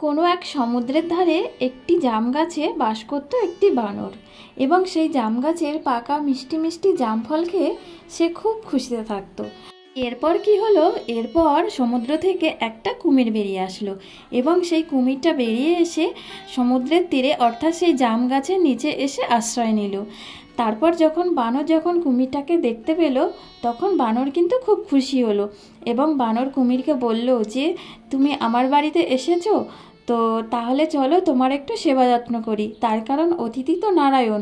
কোনো এক সমুদ্রের ধারে একটি জাম গাছে বাস করত একটি বানর এবং সেই জাম গাছের পাকা মিষ্টি মিষ্টি জাম ফল খেয়ে সে খুব খুশিতে থাকতো। এরপর কি হলো, এরপর সমুদ্র থেকে একটা কুমির বেরিয়ে আসলো এবং সেই কুমিরটা বেরিয়ে এসে সমুদ্রের তীরে অর্থাৎ সেই জাম গাছের নিচে এসে আশ্রয় নিল। তারপর বানর যখন কুমিরটাকে দেখতে পেল তখন বানর কিন্তু খুব খুশি হলো এবং বানর কুমিরকে বলল যে তুমি আমার বাড়িতে এসেছো, তো তাহলে চলো তোমার একটু সেবা যত্ন করি, তার কারণ অতিথি তো নারায়ণ।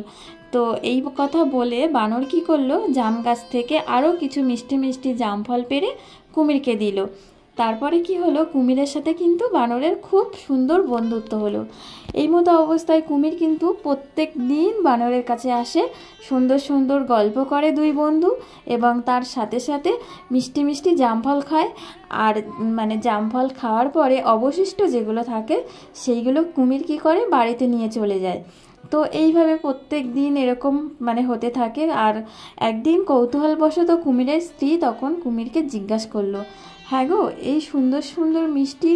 তো এই কথা বলে বানর কি করলো, জাম গাছ থেকে আরও কিছু মিষ্টি মিষ্টি জাম ফল পেড়ে কুমিরকে দিল। তারপরে কি হলো, কুমিরের সাথে কিন্তু বানরের খুব সুন্দর বন্ধুত্ব হলো। এই মতো অবস্থায় কুমির কিন্তু প্রত্যেক দিন বানরের কাছে আসে, সুন্দর সুন্দর গল্প করে দুই বন্ধু এবং তার সাথে সাথে মিষ্টি মিষ্টি জাম ফল খায়। আর জাম ফল খাওয়ার পরে অবশিষ্ট যেগুলো থাকে সেইগুলো কুমির কি করে বাড়িতে নিয়ে চলে যায়। তো এইভাবে প্রত্যেক দিন এরকম হতে থাকে। আর একদিন কৌতূহলবশত কুমিরের স্ত্রী তখন কুমিরকে জিজ্ঞাসা করলো, হ্যাঁ গো, এই সুন্দর সুন্দর মিষ্টি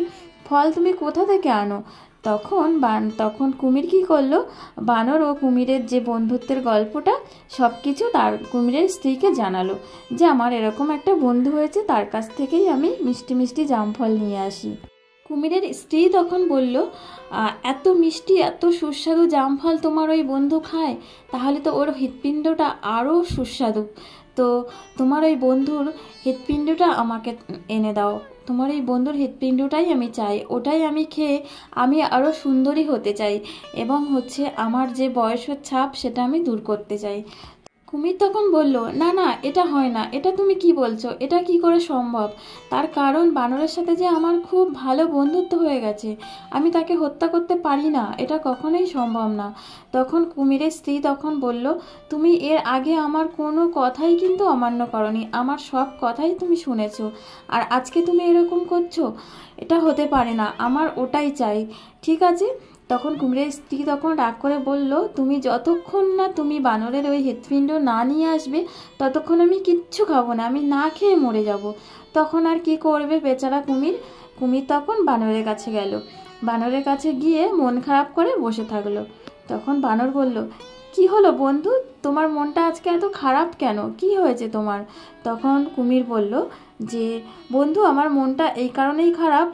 ফল তুমি কোথা থেকে আনো? তখন কুমির কি করলো, বানর ও কুমিরের যে বন্ধুত্বের গল্পটা সব কিছু তার কুমিরের স্ত্রীকে জানালো যে আমার এরকম একটা বন্ধু হয়েছে, তার কাছ থেকেই আমি মিষ্টি মিষ্টি জাম ফল নিয়ে আসি। কুমিরের স্ত্রী তখন বলল, এত মিষ্টি এত সুস্বাদু জাম ফল তোমার ওই বন্ধু খায়, তাহলে তো ওর হৃৎপিণ্ডটা আরও সুস্বাদু। তো তোমার ওই বন্ধুর হৃৎপিণ্ডটা আমাকে এনে দাও, তোমার এই বন্ধুর হৃৎপিণ্ডটাই আমি চাই, ওটাই আমি খেয়ে আমি আরও সুন্দরী হতে চাই এবং আমার যে বয়সের ছাপ সেটা আমি দূর করতে চাই। কুমির তখন বলল, না না, এটা হয় না, এটা তুমি কি বলছো, এটা কি করে সম্ভব? তার কারণ বানরের সাথে যে আমার খুব ভালো বন্ধুত্ব হয়ে গেছে, আমি তাকে হত্যা করতে পারি না, এটা কখনোই সম্ভব না। তখন কুমিরের স্ত্রী তখন বলল, তুমি এর আগে আমার কোনো কথাই কিন্তু অমান্য করনি, আমার সব কথাই তুমি শুনেছো, আর আজকে তুমি এরকম করছো, এটা হতে পারে না, আমার ওটাই চাই। ঠিক আছে। তখন কুমিরের স্ত্রী তখন রাগ করে বলল, তুমি যতক্ষণ না তুমি বানরের ওই হৃৎপিণ্ড না নিয়ে আসবে ততক্ষণ আমি কিচ্ছু খাবো না, আমি না খেয়ে মরে যাব। তখন আর কি করবে বেচারা কুমির তখন বানরের কাছে গেল, বানরের কাছে গিয়ে মন খারাপ করে বসে থাকলো। তখন বানর বলল, কি হলো বন্ধু, তোমার মনটা আজকে এত খারাপ কেন, কি হয়েছে তোমার? তখন কুমির বলল যে বন্ধু, আমার মনটা এই কারণেই খারাপ,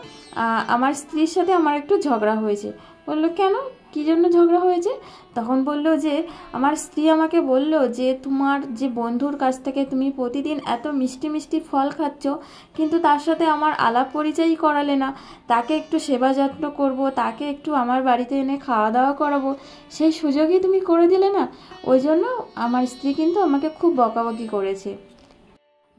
আমার স্ত্রীর সাথে আমার একটু ঝগড়া হয়েছে। বলল, কেন, কী জন্য ঝগড়া হয়েছে? তখন বলল যে আমার স্ত্রী আমাকে বলল যে তোমার যে বন্ধুর কাছ থেকে তুমি প্রতিদিন এত মিষ্টি মিষ্টি ফল খাচ্ছ, কিন্তু তার সাথে আমার আলাপ পরিচয়ই করালে না, তাকে একটু সেবা যত্ন করব, তাকে একটু আমার বাড়িতে এনে খাওয়া দাওয়া করাবো, সেই সুযোগই তুমি করে দিলে না, ওই জন্য আমার স্ত্রী কিন্তু আমাকে খুব বকাবকি করেছে।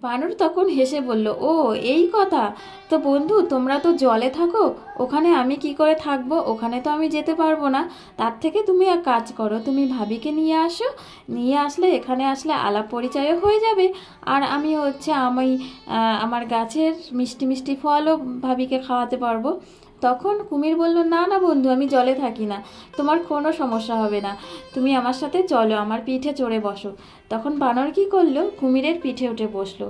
বানর তখন হেসে বলল, ও এই কথা, তো বন্ধু তোমরা তো জলে থাকো, ওখানে আমি কি করে থাকবো, ওখানে তো আমি যেতে পারবো না, তার থেকে তুমি এক কাজ করো, তুমি ভাবিকে নিয়ে আসো, নিয়ে আসলে এখানে আসলে আলাপ পরিচয়ও হয়ে যাবে, আর আমি আমার গাছের মিষ্টি মিষ্টি ফলও ভাবিকে খাওয়াতে পারবো। তখন কুমির বলল, না না বন্ধু, আমি জলে থাকি না, তোমার কোনো সমস্যা হবে না, তুমি আমার সাথে চলো, আমার পিঠে চড়ে বসো। তখন বানর কি করলো, কুমিরের পিঠে উঠে বসলো।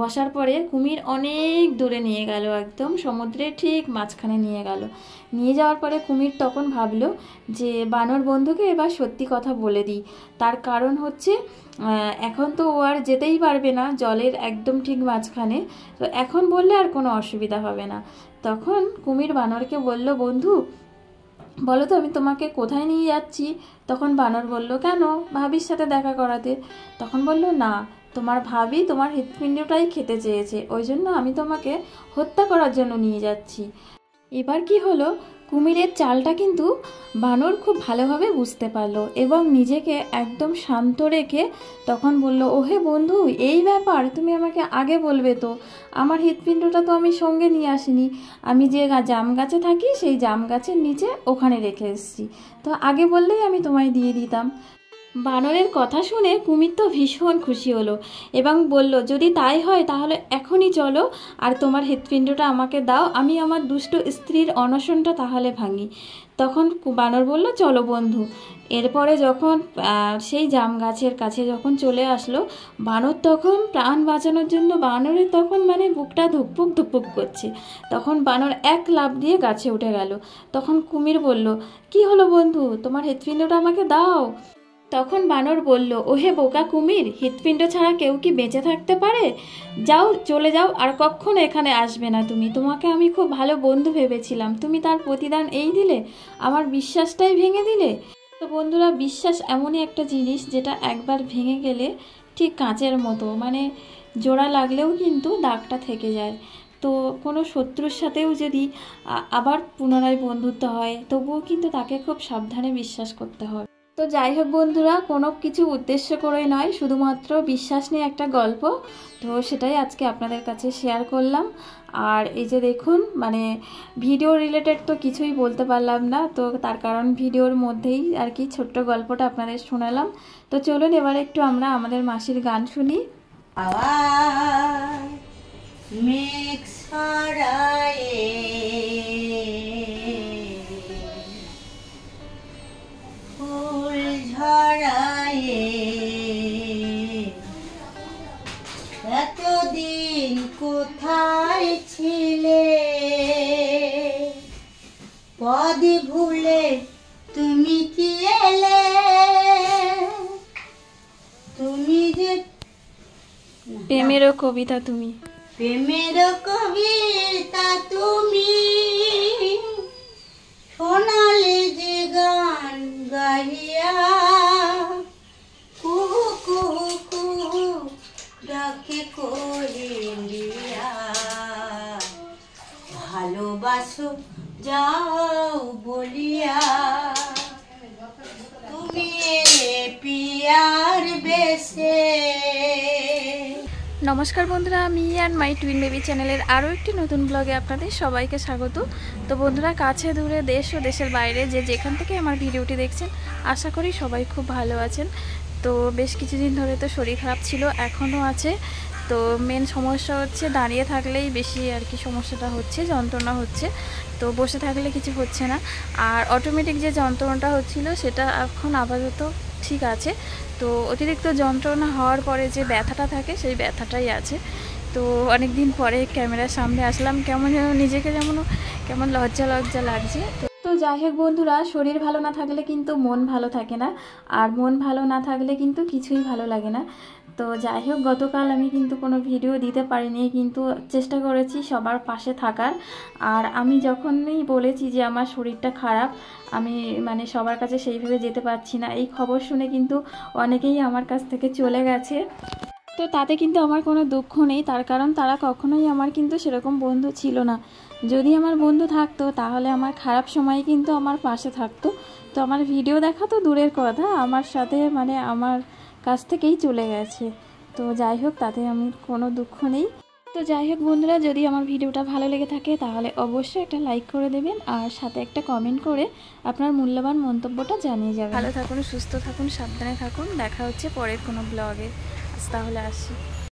বসার পরে কুমির অনেক দূরে নিয়ে গেল, একদম সমুদ্রের ঠিক মাঝখানে নিয়ে গেল। নিয়ে যাওয়ার পরে কুমির তখন ভাবলো যে বানর বন্ধুকে এবার সত্যি কথা বলে দিই, তার কারণ এখন তো ও আর যেতেই পারবে না জলের একদম ঠিক মাঝখানে, তো এখন বললে আর কোনো অসুবিধা হবে না। তখন কুমির বানরকে বলল, বন্ধু বলো তো আমি তোমাকে কোথায় নিয়ে যাচ্ছি? তখন বানর বলল, কেন, ভাবির সাথে দেখা করাতে। তখন বলল, না, তোমার ভাবি তোমার হৃৎপিণ্ডটাই খেতে চেয়েছে, ওই জন্য আমি তোমাকে হত্যা করার জন্য নিয়ে যাচ্ছি। এবার কি হলো, কুমিরের চালটা কিন্তু বানর খুব ভালোভাবে বুঝতে পারলো এবং নিজেকে একদম শান্ত রেখে তখন বলল, ওহে বন্ধু, এই ব্যাপার, তুমি আমাকে আগে বলবে তো, আমার হৃৎপিণ্ডটা তো আমি সঙ্গে নিয়ে আসিনি, আমি যে জাম গাছে থাকি সেই জাম গাছের নিচে ওখানে রেখে এসেছি, তো আগে বললেই আমি তোমায় দিয়ে দিতাম। বানরের কথা শুনে কুমির তো ভীষণ খুশি হলো এবং বলল, যদি তাই হয় তাহলে এখনই চলো আর তোমার হৃৎপিণ্ডটা আমাকে দাও, আমি আমার দুষ্ট স্ত্রীর অনশনটা তাহলে ভাঙি। তখন বানর বলল, চলো বন্ধু। এরপরে যখন সেই জাম গাছের কাছে যখন চলে আসলো, বানর তখন প্রাণ বাঁচানোর জন্য বানরের তখন মানে বুকটা ধুকপুক ধুকপুক করছে। তখন বানর এক লাফ দিয়ে গাছে উঠে গেল। তখন কুমির বলল, কি হলো বন্ধু, তোমার হৃৎপিণ্ডটা আমাকে দাও। তখন বানর বলল, ওহে বোকা কুমির, হৃৎপিণ্ড ছাড়া কেউ কি বেঁচে থাকতে পারে? যাও, চলে যাও, আর কখনো এখানে আসবে না তুমি। তোমাকে আমি খুব ভালো বন্ধু ভেবেছিলাম, তুমি তার প্রতিদান এই দিলে, আমার বিশ্বাসটাই ভেঙে দিলে। তো বন্ধুরা, বিশ্বাস এমনই একটা জিনিস যেটা একবার ভেঙে গেলে ঠিক কাঁচের মতো, মানে জোড়া লাগলেও কিন্তু দাগটা থেকে যায়। তো কোনো শত্রুর সাথেও যদি আবার পুনরায় বন্ধুত্ব হয়, তবুও কিন্তু তাকে খুব সাবধানে বিশ্বাস করতে হয়। তো যাই হোক বন্ধুরা, কোনো কিছু উদ্দেশ্য করে নয়, শুধুমাত্র বিশ্বাস নিয়ে একটা গল্প, তো সেটাই আজকে আপনাদের কাছে শেয়ার করলাম। আর এই যে দেখুন, মানে ভিডিও রিলেটেড তো কিছুই বলতে পারলাম না, তো তার কারণ ভিডিওর মধ্যেই আর কি ছোট্ট গল্পটা আপনাদের শোনালাম। তো চলুন এবার একটু আমরা আমাদের মাসির গান শুনি। মেঘ ছড়ায়ে ফুল ঝরায়ে এতদিন কোথায় ছিলে, পদ ভুলে তুমি কি এলে, তুমি যে প্রেমেরও কবিতা তুমি, প্রেমের কবিতা তুমি, শোনালে যে গান গাইয়া, কুহু কুহু কুহু ডাকে কোয়েলিয়া, ভালোবাসো যাও বলিয়া, তুমি পিয়ার বেশে। নমস্কার বন্ধুরা, আমি অ্যান্ড মাই টুইন বেবি চ্যানেলের আরও একটি নতুন ব্লগে আপনাদের সবাইকে স্বাগত। তো বন্ধুরা, কাছে দূরে দেশ ও দেশের বাইরে যে যেখান থেকে আমার ভিডিওটি দেখছেন, আশা করি সবাই খুব ভালো আছেন। তো বেশ কিছুদিন ধরে তো শরীর খারাপ ছিল, এখনও আছে। তো মেন সমস্যা হচ্ছে দাঁড়িয়ে থাকলেই বেশি আর কি সমস্যাটা হচ্ছে, যন্ত্রণা হচ্ছে। তো বসে থাকলে কিছু হচ্ছে না। আর অটোমেটিক যে যন্ত্রণাটা হচ্ছিল সেটা এখন আপাতত ঠিক আছে। তো অতিরিক্ত যন্ত্রণা হওয়ার পরে যে ব্যথাটা থাকে, সেই ব্যথাটাই আছে। তো অনেক দিন পরে ক্যামেরার সামনে আসলাম, কেমন যেন নিজেকে কেমন লজ্জা লজ্জা লাগছে। তো যাই হোক বন্ধুরা, শরীর ভালো না থাকলে কিন্তু মন ভালো থাকে না, আর মন ভালো না থাকলে কিন্তু কিছুই ভালো লাগে না। তো যাই হোক, গতকাল আমি কিন্তু কোনো ভিডিও দিতে পারিনি, কিন্তু চেষ্টা করেছি সবার পাশে থাকার। আর আমি যখনই বলেছি যে আমার শরীরটা খারাপ, আমি মানে সবার কাছে সেইভাবে যেতে পারছি না, এই খবর শুনে কিন্তু অনেকেই আমার কাছ থেকে চলে গেছে। তো তাতে কিন্তু আমার কোনো দুঃখ নেই, তার কারণ তারা কখনোই আমার কিন্তু সেরকম বন্ধু ছিল না। যদি আমার বন্ধু থাকতো তাহলে আমার খারাপ সময় কিন্তু আমার পাশে থাকতো। তো আমার ভিডিও দেখা তো দূরের কথা, আমার সাথে মানে আমার কাছ থেকেই চলে গেছে। তো যাই হোক, তাতে আমি কোনো দুঃখ নেই। তো যাই হোক বন্ধুরা, যদি আমার ভিডিওটা ভালো লেগে থাকে তাহলে অবশ্যই একটা লাইক করে দেবেন, আর সাথে একটা কমেন্ট করে আপনার মূল্যবান মন্তব্যটা জানিয়ে যাবেন। ভালো থাকুন, সুস্থ থাকুন, সাবধানে থাকুন। দেখা হচ্ছে পরের কোনো ব্লগে। তাহলে আসি।